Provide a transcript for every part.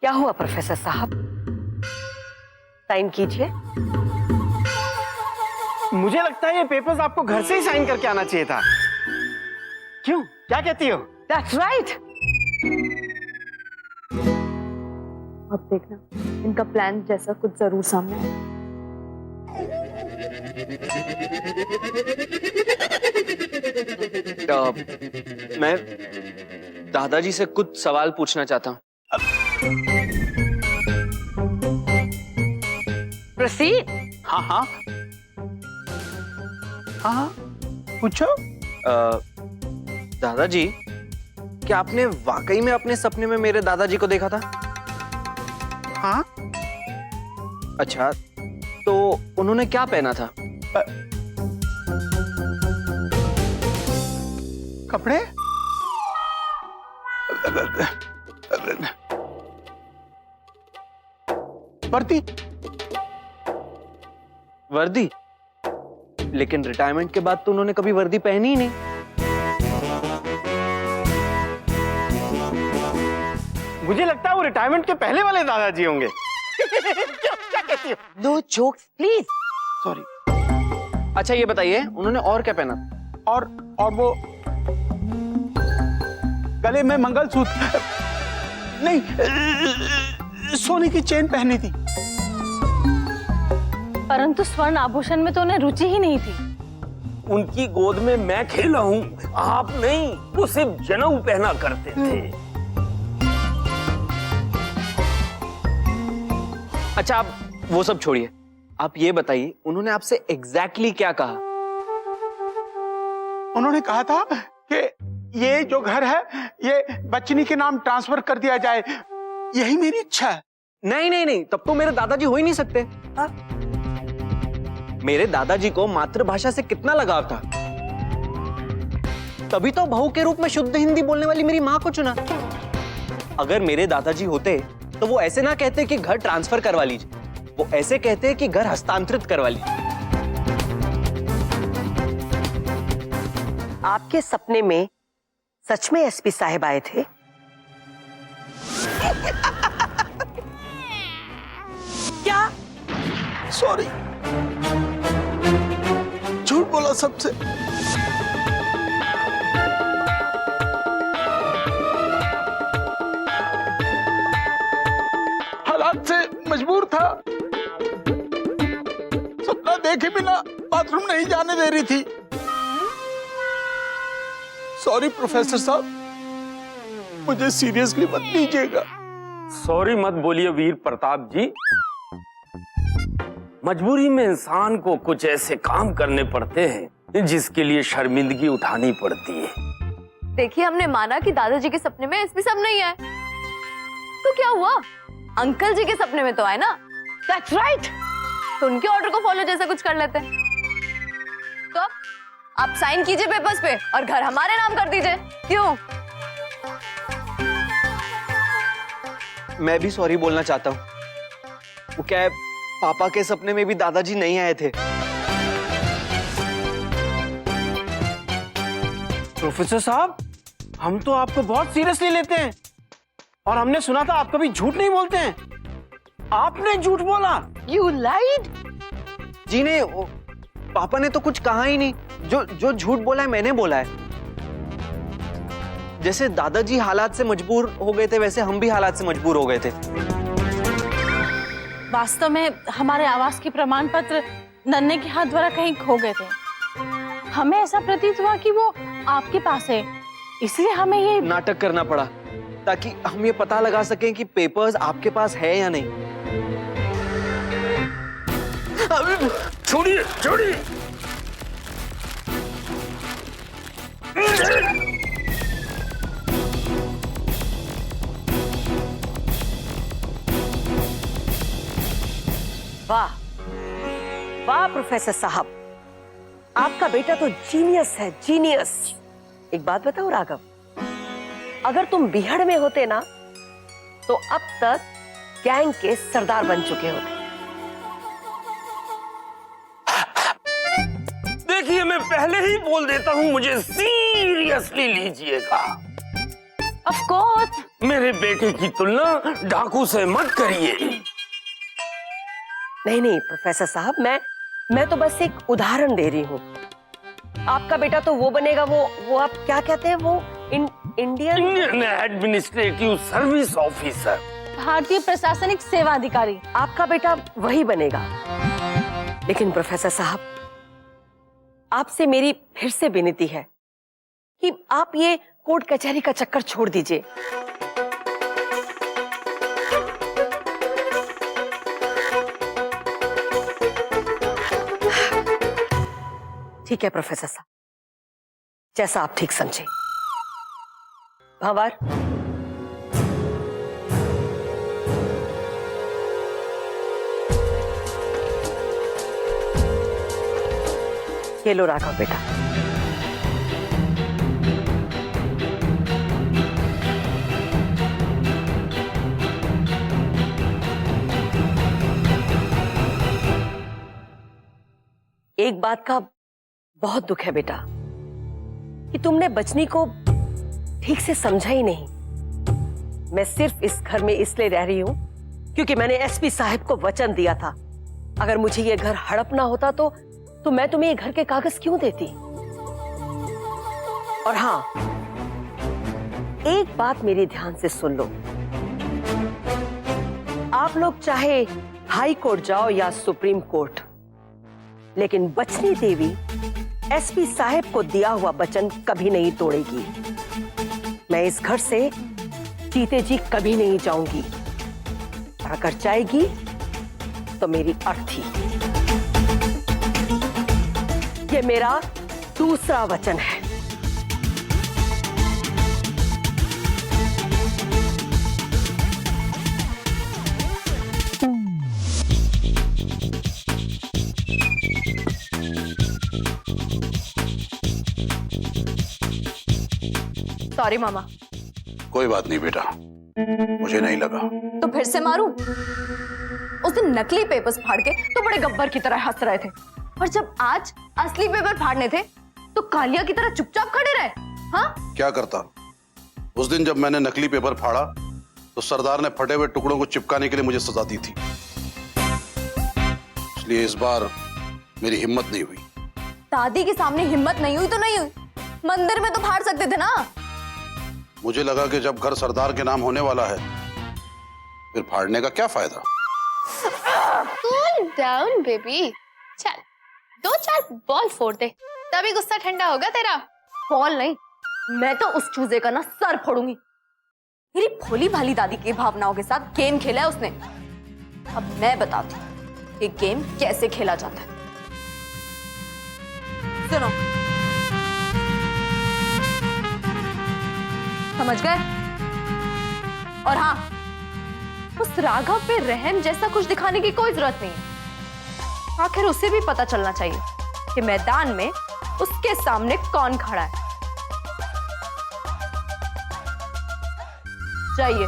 क्या हुआ प्रोफेसर साहब? साइन कीजिए। मुझे लगता है ये पेपर्स आपको घर से ही साइन करके आना चाहिए था। क्यों, क्या कहती हो? That's right. अब देखना इनका प्लान जैसा कुछ जरूर सामने आए। मैं दादाजी से कुछ सवाल पूछना चाहता हूँ। Proceed. हाँ हाँ हाँ हाँ, पूछो। दादाजी, क्या आपने वाकई में अपने सपने में मेरे दादाजी को देखा था? हाँ। अच्छा, तो उन्होंने क्या पहना था? कपड़े? वर्दी? वर्दी? लेकिन रिटायरमेंट के बाद तो उन्होंने कभी वर्दी पहनी ही नहीं। मुझे लगता है वो रिटायरमेंट के पहले वाले दादाजी होंगे। क्या कहती हो? No jokes, please. सॉरी। अच्छा ये बताइए, उन्होंने और क्या पहना था? और वो गले में मंगलसूत्र नहीं, सोने की चेन पहनी थी। परंतु स्वर्ण आभूषण में तो उन्हें रुचि ही नहीं थी। उनकी गोद में मैं खेला हूँ, आप नहीं। वो सिर्फ जनेऊ पहना करते थे। अच्छा, आप वो सब छोड़िए, आप ये बताइए उन्होंने आपसे एग्जैक्टली क्या कहा? उन्होंने कहा था कि ये जो घर है ये बच्चनी के नाम ट्रांसफर कर दिया जाए, यही मेरी इच्छा है। नहीं नहीं नहीं, तब तो मेरे दादाजी हो ही नहीं सकते। हाँ? मेरे दादाजी को मातृभाषा से कितना लगाव था, तभी तो बहू के रूप में शुद्ध हिंदी बोलने वाली मेरी माँ को चुना। अगर मेरे दादाजी होते तो वो ऐसे ना कहते कि घर ट्रांसफर करवा लीजिए, वो ऐसे कहते कि घर हस्तांतरित करवा लीजिए। आपके सपने में सच में एसपी साहब आए थे? क्या? सॉरी, झूठ बोला सबसे। हालात से मजबूर था। सपना देखे बिना बाथरूम नहीं जाने दे रही थी। सॉरी प्रोफेसर साहब, मुझे सीरियसली मत लीजिएगा। सॉरी मत बोलिए वीर प्रताप जी। मजबूरी में इंसान को कुछ ऐसे काम करने पड़ते हैं जिसके लिए शर्मिंदगी उठानी पड़ती है। देखिए, हमने माना कि दादाजी के सपने में एसपी साहब नहीं आए, तो क्या हुआ? अंकल जी के सपने में तो आए ना। That's right. तो उनके ऑर्डर को फॉलो जैसा कुछ कर लेते हैं। तो आप साइन कीजिए पेपर्स पे और घर हमारे नाम कर दीजिए। क्यों? मैं भी सॉरी बोलना चाहता हूँ। वो क्या है, पापा के सपने में भी दादाजी नहीं आए थे। प्रोफेसर साहब, हम तो आपको बहुत सीरियसली लेते हैं और हमने सुना था आप कभी झूठ नहीं बोलते हैं। आपने झूठ बोला। You lied. जी ने, पापा ने तो कुछ कहा ही नहीं। जो झूठ बोला है मैंने बोला है। जैसे दादाजी हालात से मजबूर हो गए थे, वैसे हम भी हालात से मजबूर हो गए थे। वास्तव में हमारे आवास के प्रमाण पत्र नन्हे के हाथ द्वारा कहीं खो गए थे। हमें ऐसा प्रतीत हुआ कि वो आपके पास है, इसलिए हमें ये नाटक करना पड़ा ताकि हम ये पता लगा सकें कि पेपर्स आपके पास है या नहीं। छोड़िए छोड़िए। वाह वाह प्रोफेसर साहब, आपका बेटा तो जीनियस है, जीनियस। एक बात बताओ राघव, अगर तुम बिहड़ में होते ना तो अब तक गैंग के सरदार बन चुके होते। देखिए, मैं पहले ही बोल देता हूं, मुझे सीरियसली लीजिएगा। Of course. मेरे बेटे की तुलना डाकू से मत करिए। नहीं नहीं प्रोफेसर साहब, मैं तो बस एक उदाहरण दे रही हूँ। आपका बेटा तो वो बनेगा, वो आप क्या कहते हैं, वो इंडियन एडमिनिस्ट्रेटिव सर्विस ऑफिसर, भारतीय प्रशासनिक सेवा अधिकारी। आपका बेटा वही बनेगा। लेकिन प्रोफेसर साहब, आपसे मेरी फिर से विनती है कि आप ये कोर्ट कचहरी का चक्कर छोड़ दीजिए। ठीक है प्रोफेसर साहब, जैसा आप ठीक समझे। भंवर, ये लो राघव बेटा। एक बात का बहुत दुख है बेटा कि तुमने बचनी को ठीक से समझा ही नहीं। मैं सिर्फ इस घर में इसलिए रह रही हूं क्योंकि मैंने एसपी साहब को वचन दिया था, अगर मुझे ये घर हड़पना होता तो मैं तुम्हें ये घर के कागज क्यों देती। और हाँ, एक बात मेरी ध्यान से सुन लो। आप लोग चाहे हाई कोर्ट जाओ या सुप्रीम कोर्ट, लेकिन बचनी देवी एसपी साहब को दिया हुआ वचन कभी नहीं तोड़ेगी। मैं इस घर से जीते जी कभी नहीं जाऊंगी, और अगर जाएगी तो मेरी अर्थी। ये मेरा दूसरा वचन है। सॉरी मामा। कोई बात नहीं बेटा, मुझे नहीं लगा। तो फिर से मारूं? उस दिन नकली पेपर्स फाड़ के तो बड़े गब्बर की तरह हंस रहे थे, और जब आज असली पेपर फाड़ने थे तो कालिया की तरह चुपचाप खड़े रहे। हाँ, क्या करता? उस दिन जब मैंने नकली पेपर फाड़ा तो सरदार ने फटे हुए टुकड़ों को चिपकाने के लिए मुझे सजा दी थी, इसलिए इस बार मेरी हिम्मत नहीं हुई। दादी के सामने हिम्मत नहीं हुई तो नहीं हुई, मंदिर में तो फाड़ सकते थे ना। मुझे लगा कि जब घर सरदार के नाम होने वाला है फिर फाड़ने का क्या फायदा। कूल डाउन बेबी, चल 2-4 बॉल फोड़ दे, तभी गुस्सा ठंडा होगा तेरा। बॉल नहीं, मैं तो उस चूजे का ना सर फोड़ूंगी। मेरी भोली भाली दादी की भावनाओं के साथ गेम खेला है उसने। अब मैं बताती हूँ कि गेम कैसे खेला जाता है। सुनो, समझ गए? और हाँ, उस राघव पे रहम जैसा कुछ दिखाने की कोई जरूरत नहीं है। आखिर उसे भी पता चलना चाहिए कि मैदान में उसके सामने कौन खड़ा है। जाइए।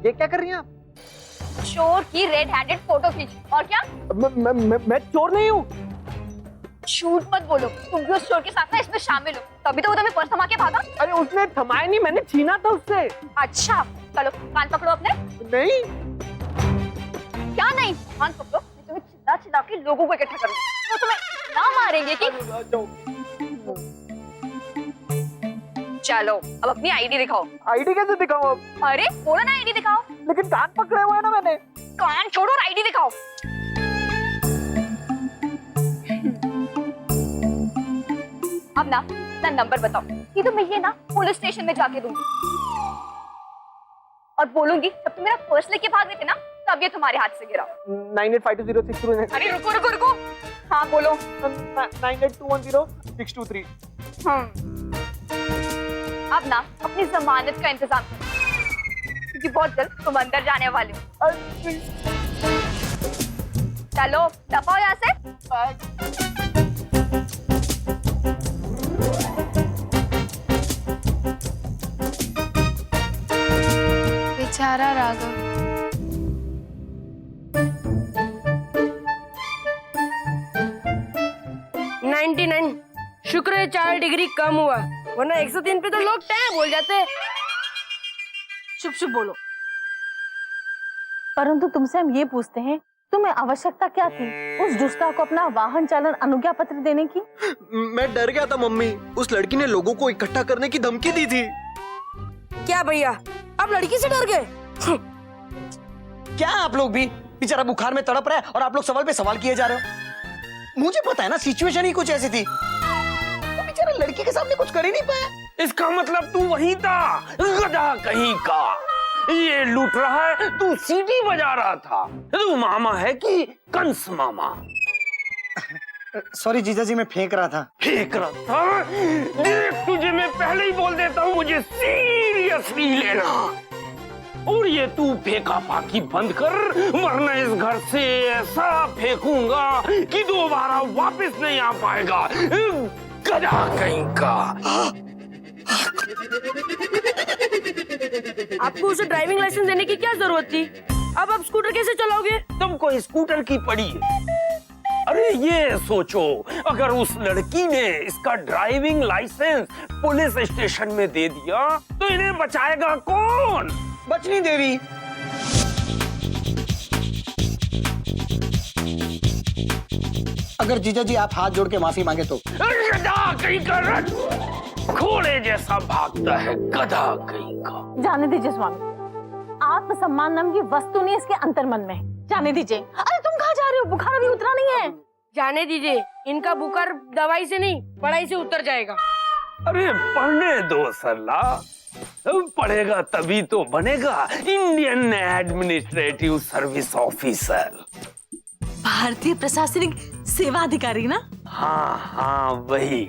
ये क्या कर रही हैं आप? चोर की रेड हैंडेड फोटो खींच। और क्या? मैं चोर नहीं हूँ। झूठ मत बोलो, तुम भी उस चोर के साथ ना इसमें शामिल हो, तभी तो वो तुम्हें पर्स थमा के भागा। अरे उसने थमाया नहीं, मैंने छीना था उससे। अच्छा, चलो कान पकड़ो अपने। नहीं। क्या नहीं? कान पकड़ो, मैं तुम्हें चिल्ला चिल्ला के लोगों को इकट्ठा करूंगी, तो तुम्हें ना मारेंगे कि चलो अब अपनी आईडी दिखाओ। आईडी कैसे दिखाऊं अब? अरे बोलो ना आईडी दिखाओ। लेकिन कान पकड़े हुए हैं ना मैंने। कान छोड़ो और आईडी दिखाओ। अब ना नंबर बताओ, ये तो मैं ये ना पुलिस स्टेशन में जाके दूंगी और बोलूंगी जब तुम मेरा पर्स लेके भाग गए थे ना तब ये तुम्हारे हाथ से गिरा। 98520629। अरे रुको रुको रुको, हाँ बोलो। 98210623। अब ना अपनी जमानत का इंतजाम करो क्योंकि बहुत जल्द तुम अंदर जाने वाले हो। चलो दफा यहाँ से। बेचारा राघव। शुक्र है 4 डिग्री कम हुआ, वरना 103 पे तो लोग टैब बोल जाते। चुप चुप बोलो। परंतु तुमसे हम ये पूछते हैं, तुम्हें आवश्यकता क्या थी उस दुष्टा को अपना वाहन चालन अनुज्ञा पत्र देने की? मैं डर गया था मम्मी, उस लड़की ने लोगों को इकट्ठा करने की धमकी दी थी। क्या भैया, आप लड़की से डर गए? क्या आप लोग भी? बेचारा बुखार में तड़प रहा है और आप लोग सवाल पे सवाल किए जा रहे हो। मुझे पता है ना, सिचुएशन ही कुछ ऐसी थी, तो बेचारा लड़की के सामने कुछ कर ही नहीं पाया। इसका मतलब तू वही था, गधा कहीं का। ये लूट रहा है, तू सीटी बजा रहा था। तू मामा है कि कंस मामा? सॉरी जीजा जी, मैं फेंक रहा था। फेंक रहा था? देख, तुझे मैं पहले ही बोल देता हूँ, मुझे सीरियसली लेना। और ये तू फेंका फाकी बंद कर, वरना इस घर से ऐसा फेंकूंगा कि दोबारा वापस नहीं आ पाएगा। गधा कहीं का। आपको उसे ड्राइविंग लाइसेंस देने की क्या जरूरत थी? अब आप स्कूटर कैसे चलाओगे? तुमको स्कूटर की पड़ी है? अरे ये सोचो, अगर उस लड़की ने इसका ड्राइविंग लाइसेंस पुलिस स्टेशन में दे दिया तो इन्हें बचाएगा कौन? बचनी देवी। अगर जीजा जी आप हाथ जोड़ के माफी मांगे तो। गधा कहीं का, घोड़े जैसा भागता है, गधा कहीं का। जाने दीजिए स्वामी, आत्मसम्मान नाम की वस्तु नहीं इसके अंतर्मन में। जाने दीजिए। अरे तुम कहाँ जा रहे हो? बुखार अभी उतरा नहीं है। जाने दीजिए, इनका बुखार दवाई से नहीं पढ़ाई से उतर जाएगा। अरे पढ़ने दो सरला, पढ़ेगा तभी तो बनेगा इंडियन एडमिनिस्ट्रेटिव सर्विस ऑफिसर। भारतीय प्रशासनिक सेवा अधिकारी ना? हाँ हाँ वही।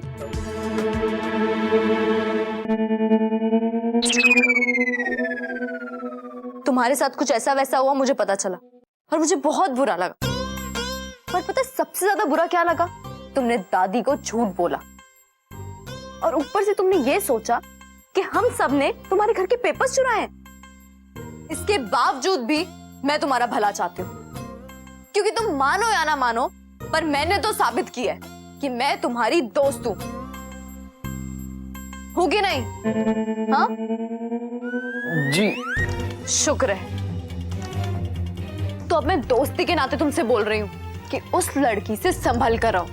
तुम्हारे साथ कुछ ऐसा वैसा हुआ मुझे पता चला और मुझे बहुत बुरा लगा। पर पता है सबसे ज्यादा बुरा क्या लगा? तुमने दादी को झूठ बोला और ऊपर से तुमने ये सोचा कि हम सब ने तुम्हारे घर के पेपर्स चुराए हैं। इसके बावजूद भी मैं तुम्हारा भला चाहती हूँ, क्योंकि तुम मानो या ना मानो पर मैंने तो साबित किया है कि मैं तुम्हारी दोस्त हूँ। होगी नहीं? हाँ जी शुक्र है। तो अब मैं दोस्ती के नाते तुमसे बोल रही हूँ कि उस लड़की से संभल कर रहो।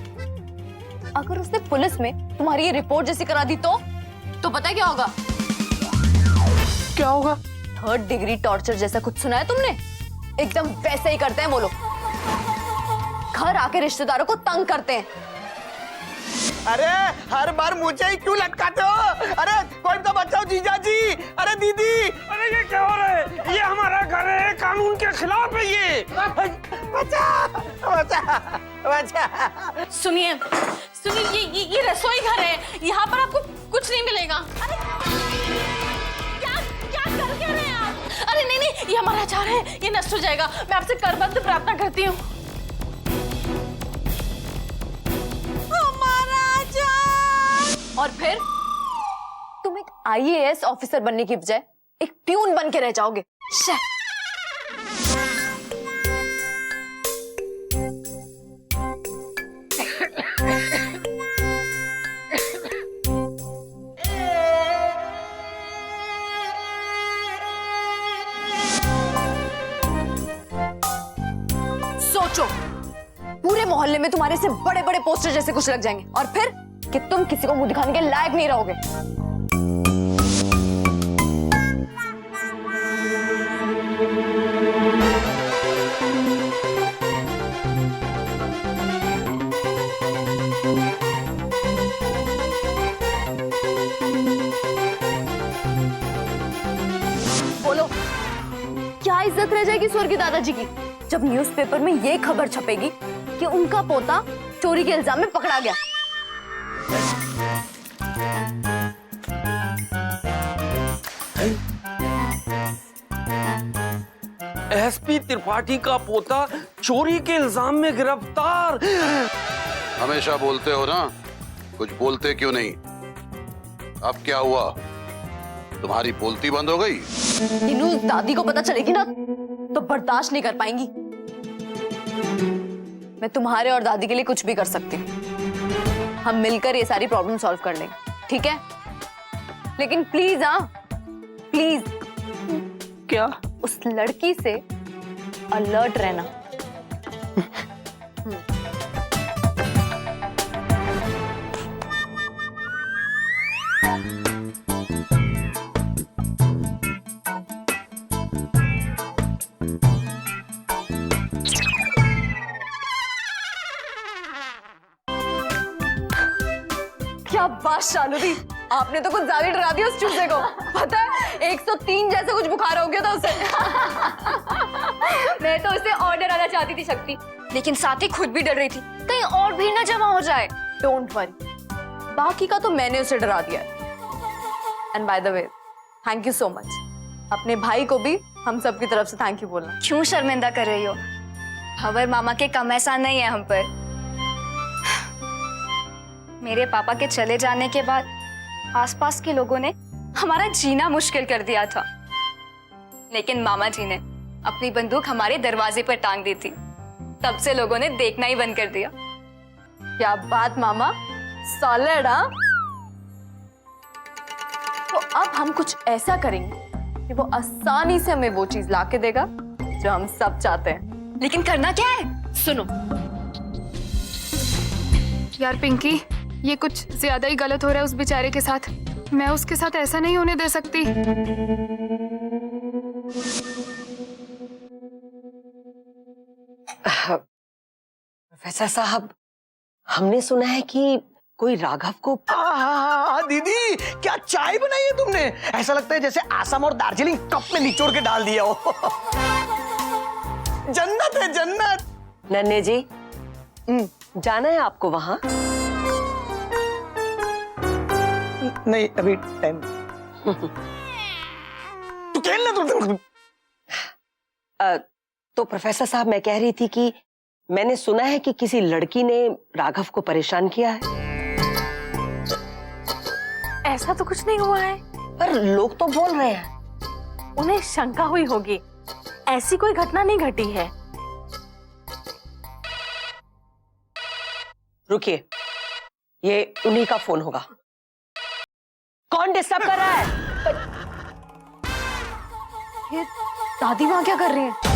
अगर उसने पुलिस में तुम्हारी ये रिपोर्ट जैसी करा दी तो पता है क्या होगा? क्या होगा? 3rd डिग्री टॉर्चर जैसा कुछ सुना है तुमने? एकदम वैसे ही करते हैं वो लोग, घर आके रिश्तेदारों को तंग करते हैं। अरे हर बार मुझे ही क्यों लटकाते हो? अरे कोई तो बचाओ जीजा जी। अरे दीदी। अरे ये क्या हो रहा है? ये हमारा घर है, कानून के खिलाफ है ये। बचा बचा बचा। सुनिए सुनिए, ये रसोई घर है, यहाँ पर आपको कुछ नहीं मिलेगा। अरे क्या क्या कर क्या रहे हैं आप? अरे नहीं नहीं, ये हमारा अचार है, ये नष्ट हो जाएगा। मैं आपसे करबद्ध प्रार्थना करती हूँ। और फिर तुम एक IAS ऑफिसर बनने की बजाय एक प्यून बन के रह जाओगे। सोचो, पूरे मोहल्ले में तुम्हारे से बड़े बड़े पोस्टर जैसे कुछ लग जाएंगे और फिर कि तुम किसी को मुंह दिखाने के लायक नहीं रहोगे। बोलो, क्या इज्जत रह जाएगी स्वर्गीय दादाजी की जब न्यूज़पेपर में ये खबर छपेगी कि उनका पोता चोरी के इल्जाम में पकड़ा गया। एसपी त्रिपाठी का पोता चोरी के इल्जाम में गिरफ्तार। हमेशा बोलते हो ना, कुछ बोलते क्यों नहीं? अब क्या हुआ? तुम्हारी बोलती बंद हो गई? ये न्यूज़ दादी को पता चलेगी ना तो बर्दाश्त नहीं कर पाएंगी। मैं तुम्हारे और दादी के लिए कुछ भी कर सकती हूँ। हम मिलकर ये सारी प्रॉब्लम सॉल्व कर लेंगे, ठीक है? लेकिन प्लीज, हाँ प्लीज, क्या? उस लड़की से अलर्ट रहना। क्या बात शालू दी, आपने तो कुछ ज्यादा डरा दिया उस चूजे को। पता है 103 जैसे कुछ बुखार हो गया था उसे। मैं तो उसे और डराना चाहती थी शक्ति, लेकिन साथ ही खुद भी डर रही थी कहीं और भीड़ न जमा हो जाए। डोंट वरी, बाकी का तो मैंने उसे डरा दिया। And by the way, thank you so much. अपने भाई को भी हम सबकी तरफ से थैंक यू बोलना। क्यों शर्मिंदा कर रही हो? भंवर मामा के कम एहसान नहीं है हम पर। मेरे पापा के चले जाने के बाद आसपास के लोगों ने हमारा जीना मुश्किल कर दिया था, लेकिन मामा जी ने अपनी बंदूक हमारे दरवाजे पर टांग दी थी। तब से लोगों ने देखना ही बंद कर दिया। क्या बात मामा, सॉलिड। हाँ, तो अब हम कुछ ऐसा करेंगे कि वो आसानी से हमें वो चीज ला के देगा जो हम सब चाहते हैं। लेकिन करना क्या है? सुनो, यार पिंकी, ये कुछ ज्यादा ही गलत हो रहा है उस बेचारे के साथ। मैं उसके साथ ऐसा नहीं होने दे सकती। प्रोफेसर साहब, हमने सुना है कि कोई राघव को दीदी, क्या चाय बनाई है तुमने? ऐसा लगता है जैसे आसाम और दार्जिलिंग कप में निचोड़ के डाल दिया हो। जन्नत है जन्नत। नन्हे जी, जाना है आपको वहां? नहीं, अभी टाइम। तू खेलना तो। तो प्रोफेसर साहब, मैं कह रही थी कि मैंने सुना है कि किसी लड़की ने राघव को परेशान किया है। ऐसा तो कुछ नहीं हुआ है, पर लोग तो बोल रहे हैं। उन्हें शंका हुई होगी। ऐसी कोई घटना नहीं घटी है। रुकिए, ये उन्हीं का फोन होगा। कौन डिस्टर्ब कर रहा है? ये दादी वहां क्या कर रही है?